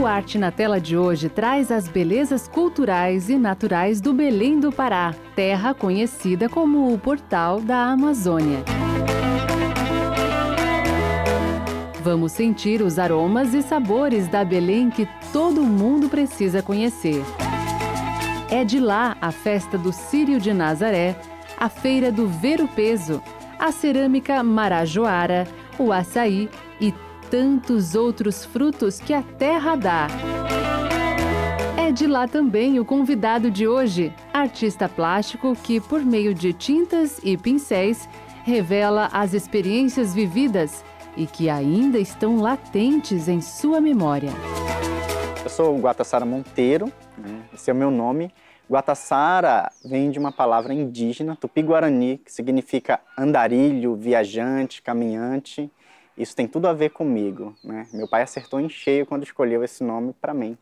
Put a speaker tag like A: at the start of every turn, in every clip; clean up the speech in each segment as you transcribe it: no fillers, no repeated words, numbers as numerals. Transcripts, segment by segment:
A: Arte na Tela de hoje traz as belezas culturais e naturais do Belém do Pará, terra conhecida como o Portal da Amazônia. Vamos sentir os aromas e sabores da Belém que todo mundo precisa conhecer. É de lá a festa do Círio de Nazaré, a feira do Ver-o-Peso, a cerâmica marajoara, o açaí e tantos outros frutos que a terra dá. É de lá também o convidado de hoje, artista plástico que, por meio de tintas e pincéis, revela as experiências vividas e que ainda estão latentes em sua memória.
B: Eu sou o Guatassara Monteiro, esse é o meu nome. Guatassara vem de uma palavra indígena, tupi-guarani, que significa andarilho, viajante, caminhante. Isso tem tudo a ver comigo, né? Meu pai acertou em cheio quando escolheu esse nome para mim.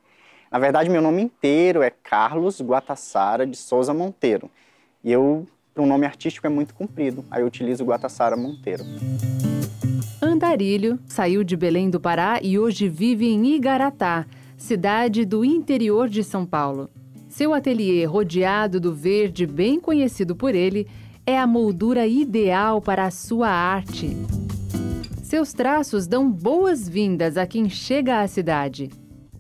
B: Na verdade, meu nome inteiro é Carlos Guatassara de Souza Monteiro. E para um nome artístico é muito comprido, aí eu utilizo Guatassara Monteiro.
A: Andarilho saiu de Belém do Pará e hoje vive em Igaratá, cidade do interior de São Paulo. Seu ateliê, rodeado do verde bem conhecido por ele, é a moldura ideal para a sua arte. Seus traços dão boas-vindas a quem chega à cidade.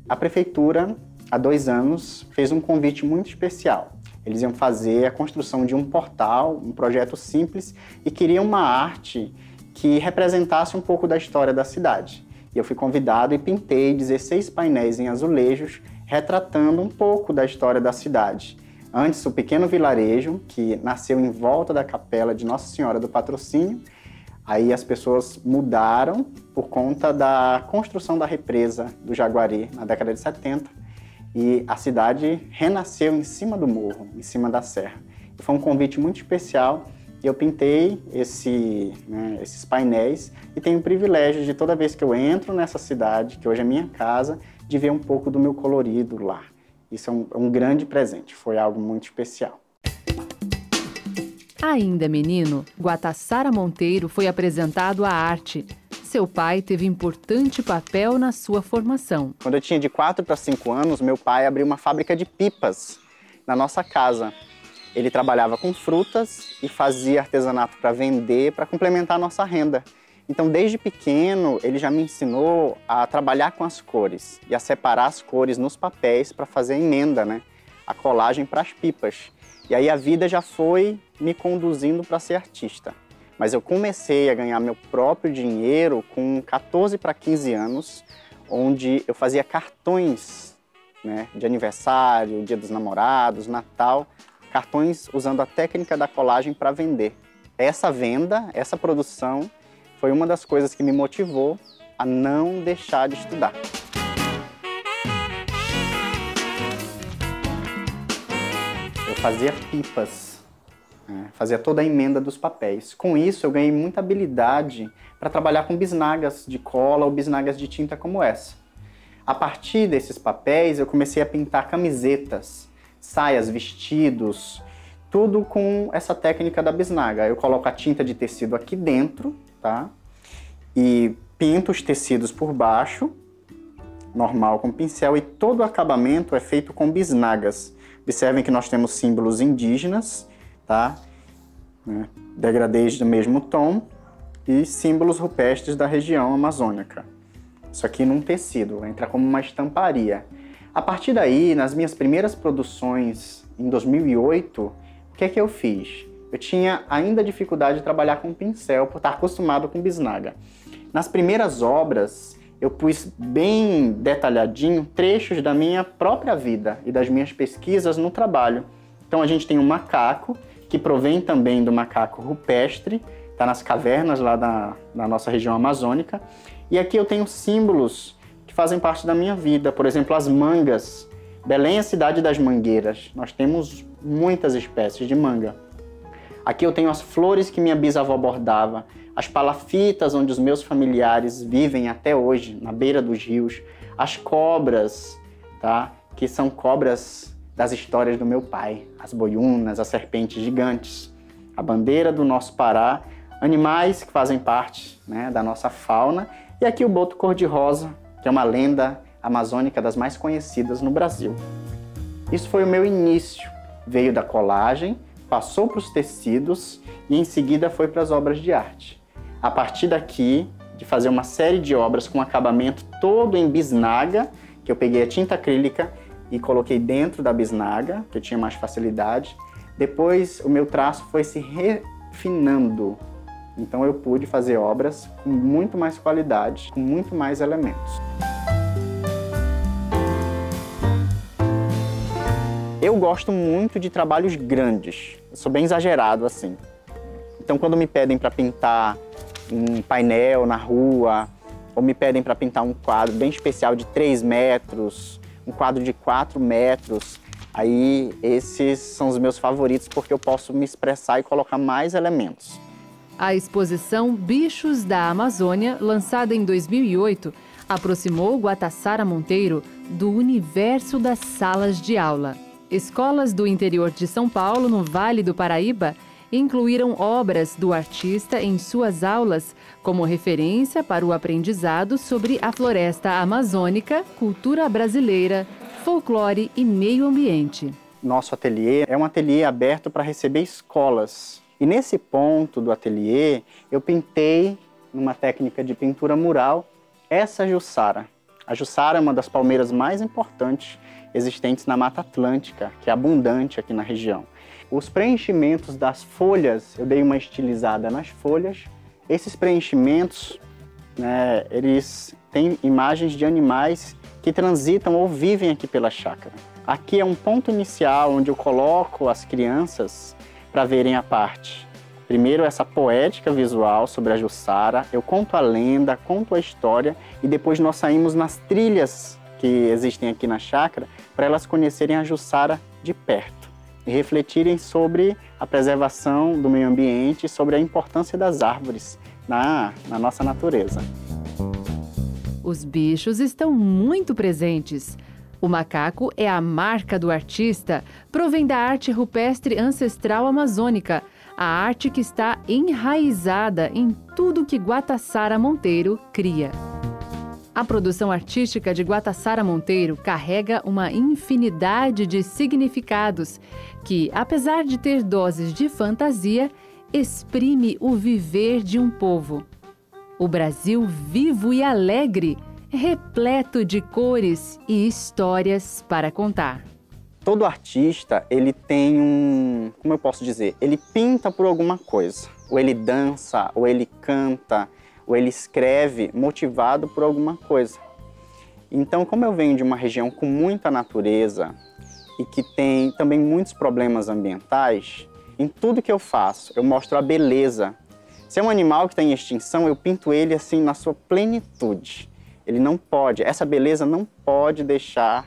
B: A prefeitura, há 2 anos, fez um convite muito especial. Eles iam fazer a construção de um portal, um projeto simples, e queriam uma arte que representasse um pouco da história da cidade. E eu fui convidado e pintei 16 painéis em azulejos, retratando um pouco da história da cidade. Antes, o pequeno vilarejo, que nasceu em volta da capela de Nossa Senhora do Patrocínio. Aí as pessoas mudaram por conta da construção da represa do Jaguari na década de 70 e a cidade renasceu em cima do morro, em cima da serra. E foi um convite muito especial e eu pintei esses painéis e tenho o privilégio de toda vez que eu entro nessa cidade, que hoje é minha casa, de ver um pouco do meu colorido lá. Isso é um grande presente, foi algo muito especial.
A: Ainda menino, Guatassara Monteiro foi apresentado à arte. Seu pai teve importante papel na sua formação.
B: Quando eu tinha de 4 para 5 anos, meu pai abriu uma fábrica de pipas na nossa casa. Ele trabalhava com frutas e fazia artesanato para vender, para complementar a nossa renda. Então, desde pequeno, ele já me ensinou a trabalhar com as cores e a separar as cores nos papéis para fazer a emenda, né? A colagem para as pipas. E aí a vida já foi me conduzindo para ser artista. Mas eu comecei a ganhar meu próprio dinheiro com 14 para 15 anos, onde eu fazia cartões, né, de aniversário, Dia dos Namorados, Natal, cartões usando a técnica da colagem para vender. Essa venda, essa produção, foi uma das coisas que me motivou a não deixar de estudar. Eu fazia pipas, fazia toda a emenda dos papéis. Com isso, eu ganhei muita habilidade para trabalhar com bisnagas de cola ou bisnagas de tinta como essa. A partir desses papéis, eu comecei a pintar camisetas, saias, vestidos, tudo com essa técnica da bisnaga. Eu coloco a tinta de tecido aqui dentro, tá? E pinto os tecidos por baixo, normal com pincel, e todo o acabamento é feito com bisnagas. Observem que nós temos símbolos indígenas, tá? Degradês do mesmo tom e símbolos rupestres da região amazônica. Isso aqui num tecido, entra como uma estamparia. A partir daí, nas minhas primeiras produções, em 2008, o que é que eu fiz? Eu tinha ainda dificuldade de trabalhar com pincel, por estar acostumado com bisnaga. Nas primeiras obras, eu pus bem detalhadinho trechos da minha própria vida e das minhas pesquisas no trabalho. Então a gente tem um macaco, que provém também do macaco rupestre, está nas cavernas lá da nossa região amazônica. E aqui eu tenho símbolos que fazem parte da minha vida, por exemplo, as mangas. Belém é a cidade das mangueiras, nós temos muitas espécies de manga. Aqui eu tenho as flores que minha bisavó bordava, as palafitas onde os meus familiares vivem até hoje, na beira dos rios, as cobras, tá? Que são cobras das histórias do meu pai, as boiunas, as serpentes gigantes, a bandeira do nosso Pará, animais que fazem parte, né, da nossa fauna, e aqui o boto cor-de-rosa, que é uma lenda amazônica das mais conhecidas no Brasil. Isso foi o meu início. Veio da colagem, passou para os tecidos e em seguida foi para as obras de arte. A partir daqui, de fazer uma série de obras com acabamento todo em bisnaga, que eu peguei a tinta acrílica e coloquei dentro da bisnaga, que eu tinha mais facilidade. Depois o meu traço foi se refinando. Então eu pude fazer obras com muito mais qualidade, com muito mais elementos. Eu gosto muito de trabalhos grandes, eu sou bem exagerado assim. Então quando me pedem para pintar um painel na rua, ou me pedem para pintar um quadro bem especial de 3 metros, um quadro de 4 metros, aí esses são os meus favoritos porque eu posso me expressar e colocar mais elementos.
A: A exposição Bichos da Amazônia, lançada em 2008, aproximou Guatassara Monteiro do universo das salas de aula. Escolas do interior de São Paulo, no Vale do Paraíba, incluíram obras do artista em suas aulas como referência para o aprendizado sobre a floresta amazônica, cultura brasileira, folclore e meio ambiente.
B: Nosso ateliê é um ateliê aberto para receber escolas. E nesse ponto do ateliê, eu pintei, numa técnica de pintura mural, essa jussara. A jussara é uma das palmeiras mais importantes existentes na Mata Atlântica, que é abundante aqui na região. Os preenchimentos das folhas, eu dei uma estilizada nas folhas. Esses preenchimentos, eles têm imagens de animais que transitam ou vivem aqui pela chácara. Aqui é um ponto inicial onde eu coloco as crianças para verem a parte. Primeiro essa poética visual sobre a jussara, eu conto a lenda, conto a história e depois nós saímos nas trilhas que existem aqui na chácara para elas conhecerem a jussara de perto e refletirem sobre a preservação do meio ambiente e sobre a importância das árvores na nossa natureza.
A: Os bichos estão muito presentes. O macaco é a marca do artista, provém da arte rupestre ancestral amazônica, a arte que está enraizada em tudo que Guatassara Monteiro cria. A produção artística de Guatassara Monteiro carrega uma infinidade de significados que, apesar de ter doses de fantasia, exprime o viver de um povo. O Brasil vivo e alegre, repleto de cores e histórias para contar.
B: Todo artista, ele tem como eu posso dizer, ele pinta por alguma coisa. Ou ele dança, ou ele canta, ou ele escreve motivado por alguma coisa. Então, como eu venho de uma região com muita natureza e que tem também muitos problemas ambientais, em tudo que eu faço, eu mostro a beleza. Se é um animal que está em extinção, eu pinto ele assim na sua plenitude. Ele não pode, essa beleza não pode deixar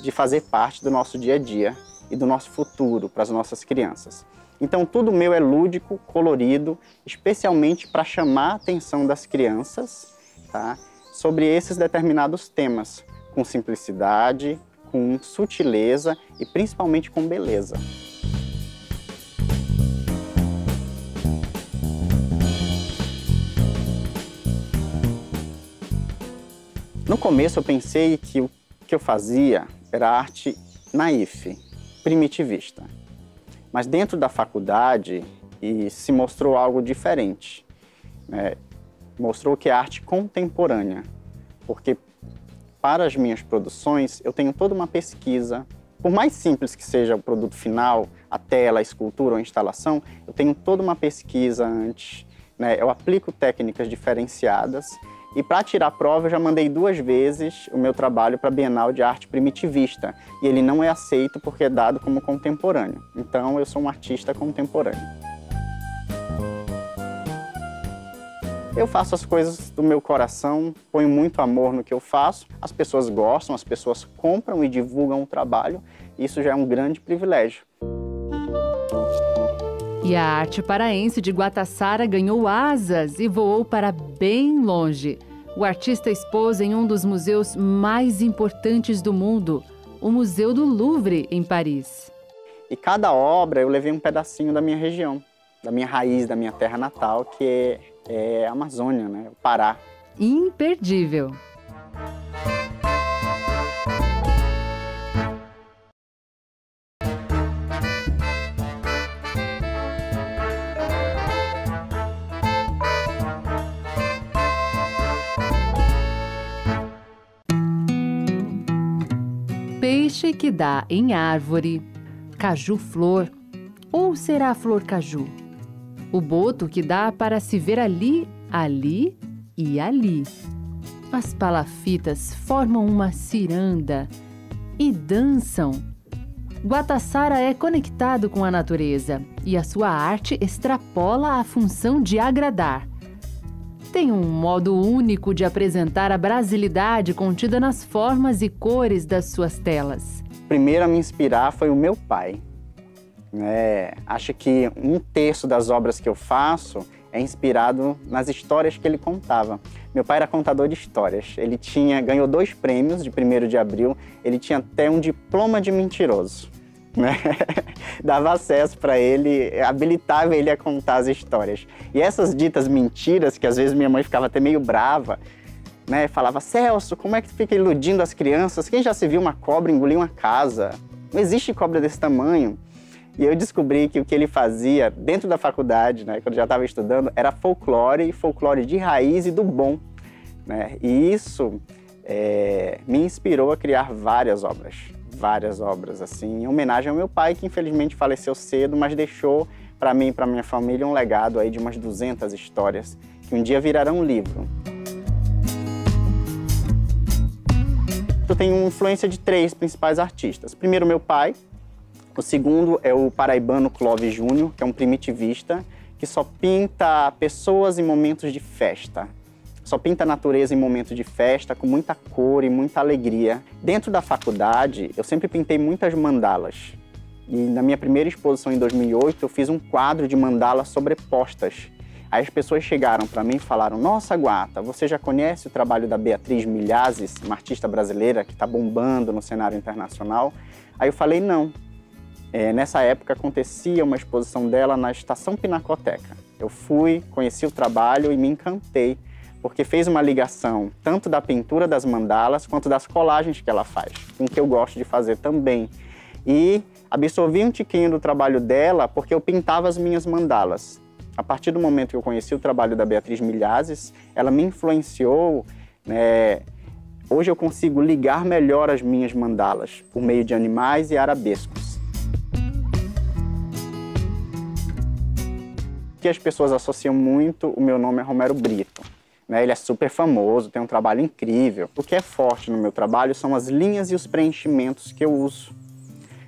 B: de fazer parte do nosso dia a dia e do nosso futuro para as nossas crianças. Então tudo meu é lúdico, colorido, especialmente para chamar a atenção das crianças, tá? Sobre esses determinados temas, com simplicidade, com sutileza e principalmente com beleza. No começo eu pensei que o que eu fazia era arte naif, primitivista. Mas dentro da faculdade se mostrou algo diferente. Mostrou que é arte contemporânea, porque para as minhas produções eu tenho toda uma pesquisa. Por mais simples que seja o produto final, a tela, a escultura ou a instalação, eu tenho toda uma pesquisa antes. Eu aplico técnicas diferenciadas. E para tirar a prova, eu já mandei 2 vezes o meu trabalho para a Bienal de Arte Primitivista. E ele não é aceito porque é dado como contemporâneo. Então, eu sou um artista contemporâneo. Eu faço as coisas do meu coração, ponho muito amor no que eu faço. As pessoas gostam, as pessoas compram e divulgam o trabalho. Isso já é um grande privilégio.
A: E a arte paraense de Guatassara ganhou asas e voou para bem longe. O artista expôs em um dos museus mais importantes do mundo, o Museu do Louvre, em Paris.
B: E cada obra eu levei um pedacinho da minha região, da minha raiz, da minha terra natal, que é a Amazônia, o Pará.
A: Imperdível! árvore que dá em árvore, caju-flor, ou será flor caju? O boto que dá para se ver ali, ali e ali. As palafitas formam uma ciranda e dançam. Guatassara é conectado com a natureza e a sua arte extrapola a função de agradar. Tem um modo único de apresentar a brasilidade contida nas formas e cores das suas telas.
B: Primeiro a me inspirar foi o meu pai. Acho que 1/3 das obras que eu faço é inspirado nas histórias que ele contava. Meu pai era contador de histórias. Ele ganhou 2 prêmios de 1º de abril. Ele tinha até um diploma de mentiroso, né? Dava acesso para ele, habilitava ele a contar as histórias. E essas ditas mentiras, que às vezes minha mãe ficava até meio brava, né? Falava: Celso, como é que tu fica iludindo as crianças? Quem já se viu uma cobra engolir uma casa? Não existe cobra desse tamanho. E eu descobri que o que ele fazia dentro da faculdade, né, quando eu já estava estudando, era folclore de raiz e do bom, né? E isso me inspirou a criar várias obras, assim, em homenagem ao meu pai, que infelizmente faleceu cedo, mas deixou para mim e para minha família um legado aí de umas 200 histórias, que um dia virarão um livro. Eu tenho influência de 3 principais artistas. Primeiro, meu pai. O segundo é o paraibano Clóvis Júnior, que é um primitivista que só pinta pessoas em momentos de festa. Só pinta a natureza em momentos de festa, com muita cor e muita alegria. Dentro da faculdade, eu sempre pintei muitas mandalas. E na minha primeira exposição, em 2008, eu fiz um quadro de mandalas sobrepostas. Aí as pessoas chegaram para mim e falaram: nossa, Guata, você já conhece o trabalho da Beatriz Milhazes, uma artista brasileira que está bombando no cenário internacional? Aí eu falei: não. Nessa época acontecia uma exposição dela na Estação Pinacoteca. Eu fui, conheci o trabalho e me encantei, porque fez uma ligação tanto da pintura das mandalas quanto das colagens que ela faz, com o que eu gosto de fazer também. E absorvi um tiquinho do trabalho dela porque eu pintava as minhas mandalas. A partir do momento que eu conheci o trabalho da Beatriz Milhazes, ela me influenciou, né? Hoje eu consigo ligar melhor as minhas mandalas por meio de animais e arabescos. Que as pessoas associam muito o meu nome a Romero Brito, né? Ele é super famoso, tem um trabalho incrível. O que é forte no meu trabalho são as linhas e os preenchimentos que eu uso.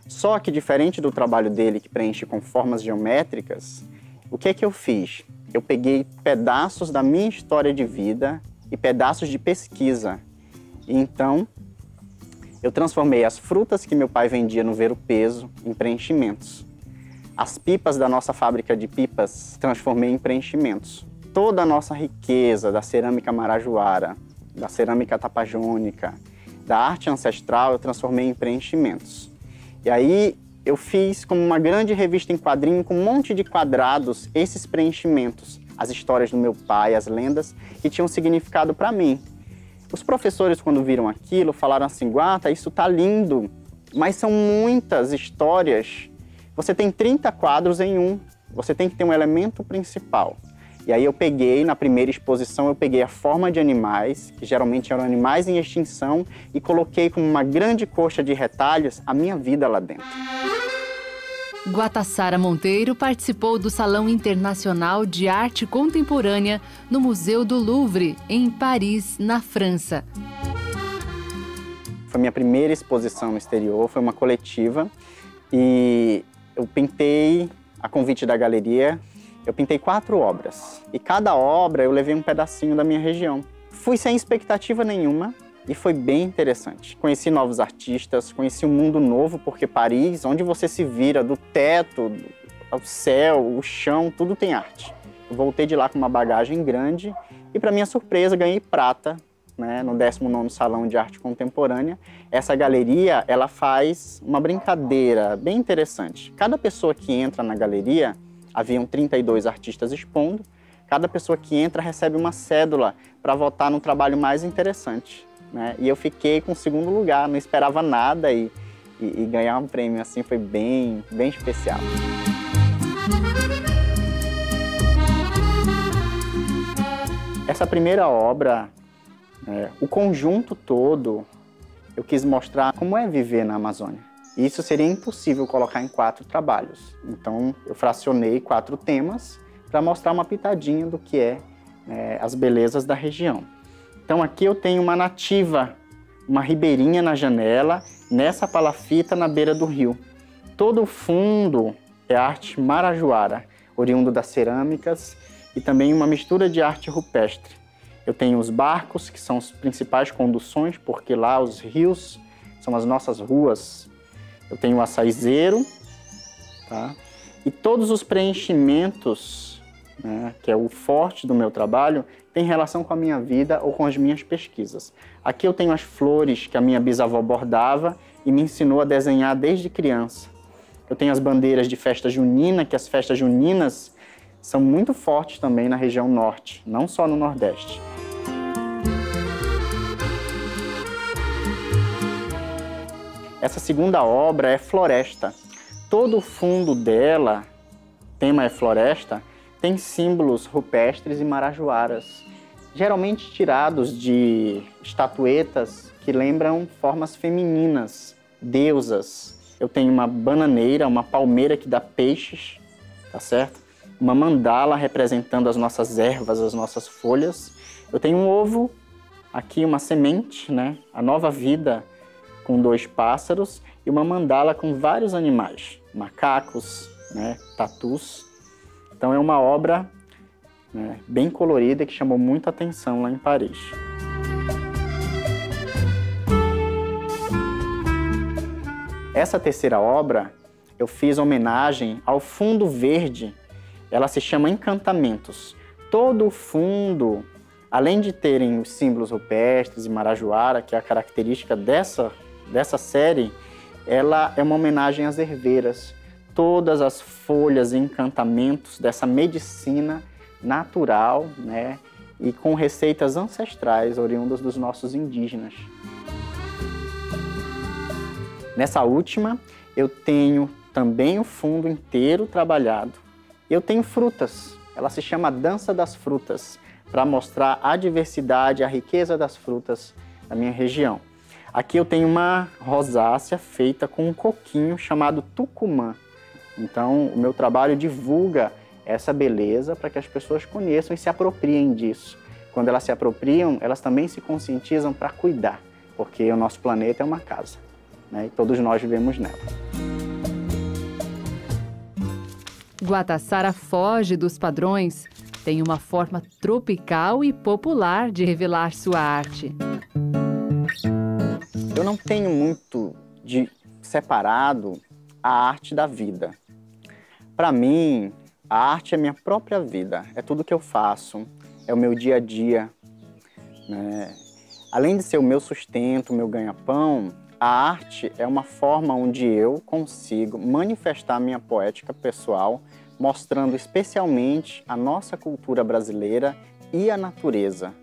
B: Só que, diferente do trabalho dele, que preenche com formas geométricas, o que é que eu fiz? Eu peguei pedaços da minha história de vida e pedaços de pesquisa. E então, eu transformei as frutas que meu pai vendia no Ver-o-Peso em preenchimentos. As pipas da nossa fábrica de pipas transformei em preenchimentos. Toda a nossa riqueza da cerâmica marajoara, da cerâmica tapajônica, da arte ancestral, eu transformei em preenchimentos. E aí eu fiz como uma grande revista em quadrinho com um monte de quadrados, esses preenchimentos, as histórias do meu pai, as lendas, que tinham significado para mim. Os professores, quando viram aquilo, falaram assim: Guata, isso tá lindo, mas são muitas histórias. Você tem 30 quadros em um, você tem que ter um elemento principal. E aí eu peguei, na primeira exposição, eu peguei a forma de animais, que geralmente eram animais em extinção, e coloquei como uma grande coxa de retalhos a minha vida lá dentro.
A: Guatassara Monteiro participou do Salão Internacional de Arte Contemporânea no Museu do Louvre, em Paris, na França.
B: Foi minha primeira exposição no exterior, foi uma coletiva, e eu pintei, a convite da galeria, eu pintei 4 obras. E cada obra eu levei um pedacinho da minha região. Fui sem expectativa nenhuma e foi bem interessante. Conheci novos artistas, conheci um mundo novo, porque Paris, onde você se vira, do teto ao céu, o chão, tudo tem arte. Eu voltei de lá com uma bagagem grande e, para minha surpresa, ganhei prata, né, no 19º Salão de Arte Contemporânea. Essa galeria, ela faz uma brincadeira bem interessante. Cada pessoa que entra na galeria, haviam 32 artistas expondo, cada pessoa que entra recebe uma cédula para votar no trabalho mais interessante, né? E eu fiquei com o 2º lugar, não esperava nada e ganhar um prêmio assim foi bem especial. Essa primeira obra, o conjunto todo, eu quis mostrar como é viver na Amazônia. E isso seria impossível colocar em 4 trabalhos. Então, eu fracionei 4 temas para mostrar uma pitadinha do que é as belezas da região. Então, aqui eu tenho uma nativa, uma ribeirinha na janela, nessa palafita na beira do rio. Todo o fundo é arte marajoara, oriundo das cerâmicas, e também uma mistura de arte rupestre. Eu tenho os barcos, que são as principais conduções, porque lá os rios são as nossas ruas. Eu tenho o açaizeiro, tá? E todos os preenchimentos, né, que é o forte do meu trabalho, tem relação com a minha vida ou com as minhas pesquisas. Aqui eu tenho as flores que a minha bisavó bordava e me ensinou a desenhar desde criança. Eu tenho as bandeiras de festa junina, que as festas juninas são muito fortes também na região norte, não só no Nordeste. Essa segunda obra é floresta. Todo o fundo dela, tema é floresta, tem símbolos rupestres e marajoaras, geralmente tirados de estatuetas que lembram formas femininas, deusas. Eu tenho uma bananeira, uma palmeira que dá peixes, tá certo? Uma mandala representando as nossas ervas, as nossas folhas. Eu tenho um ovo, aqui uma semente, né? A nova vida com 2 pássaros e uma mandala com vários animais, macacos, né? Tatus. Então é uma obra, né, bem colorida que chamou muita atenção lá em Paris. Essa terceira obra eu fiz homenagem ao fundo verde. Ela se chama Encantamentos. Todo o fundo, além de terem os símbolos rupestres e marajoara, que é a característica dessa série, ela é uma homenagem às herveiras. Todas as folhas e encantamentos dessa medicina natural, né, e com receitas ancestrais oriundas dos nossos indígenas. Nessa última, eu tenho também o fundo inteiro trabalhado. Eu tenho frutas, ela se chama Dança das Frutas, para mostrar a diversidade, a riqueza das frutas da minha região. Aqui eu tenho uma rosácea feita com um coquinho chamado tucumã. Então, o meu trabalho divulga essa beleza para que as pessoas conheçam e se apropriem disso. Quando elas se apropriam, elas também se conscientizam para cuidar, porque o nosso planeta é uma casa, né? E todos nós vivemos nela.
A: Guatassara foge dos padrões, tem uma forma tropical e popular de revelar sua arte.
B: Eu não tenho muito de separado a arte da vida. Para mim, a arte é minha própria vida, é tudo que eu faço, é o meu dia a dia, né? Além de ser o meu sustento, o meu ganha-pão, a arte é uma forma onde eu consigo manifestar minha poética pessoal, mostrando especialmente a nossa cultura brasileira e a natureza.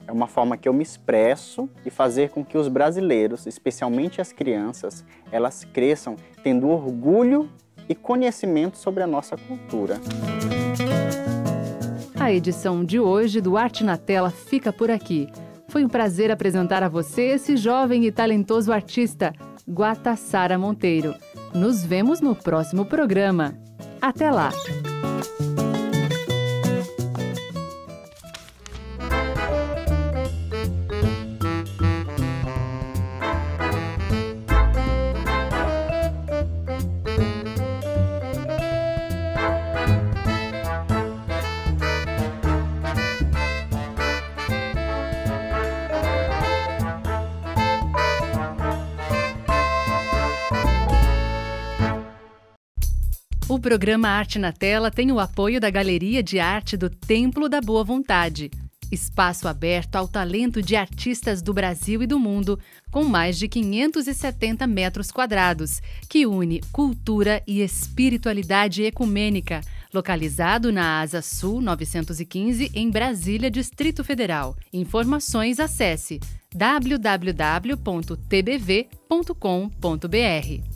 B: É uma forma que eu me expresso e fazer com que os brasileiros, especialmente as crianças, elas cresçam tendo orgulho e conhecimento sobre a nossa cultura.
A: A edição de hoje do Arte na Tela fica por aqui. Foi um prazer apresentar a você esse jovem e talentoso artista, Guatassara Monteiro. Nos vemos no próximo programa. Até lá! O programa Arte na Tela tem o apoio da Galeria de Arte do Templo da Boa Vontade, espaço aberto ao talento de artistas do Brasil e do mundo, com mais de 570 metros quadrados, que une cultura e espiritualidade ecumênica, localizado na Asa Sul 915, em Brasília, Distrito Federal. Informações, acesse www.tbv.com.br.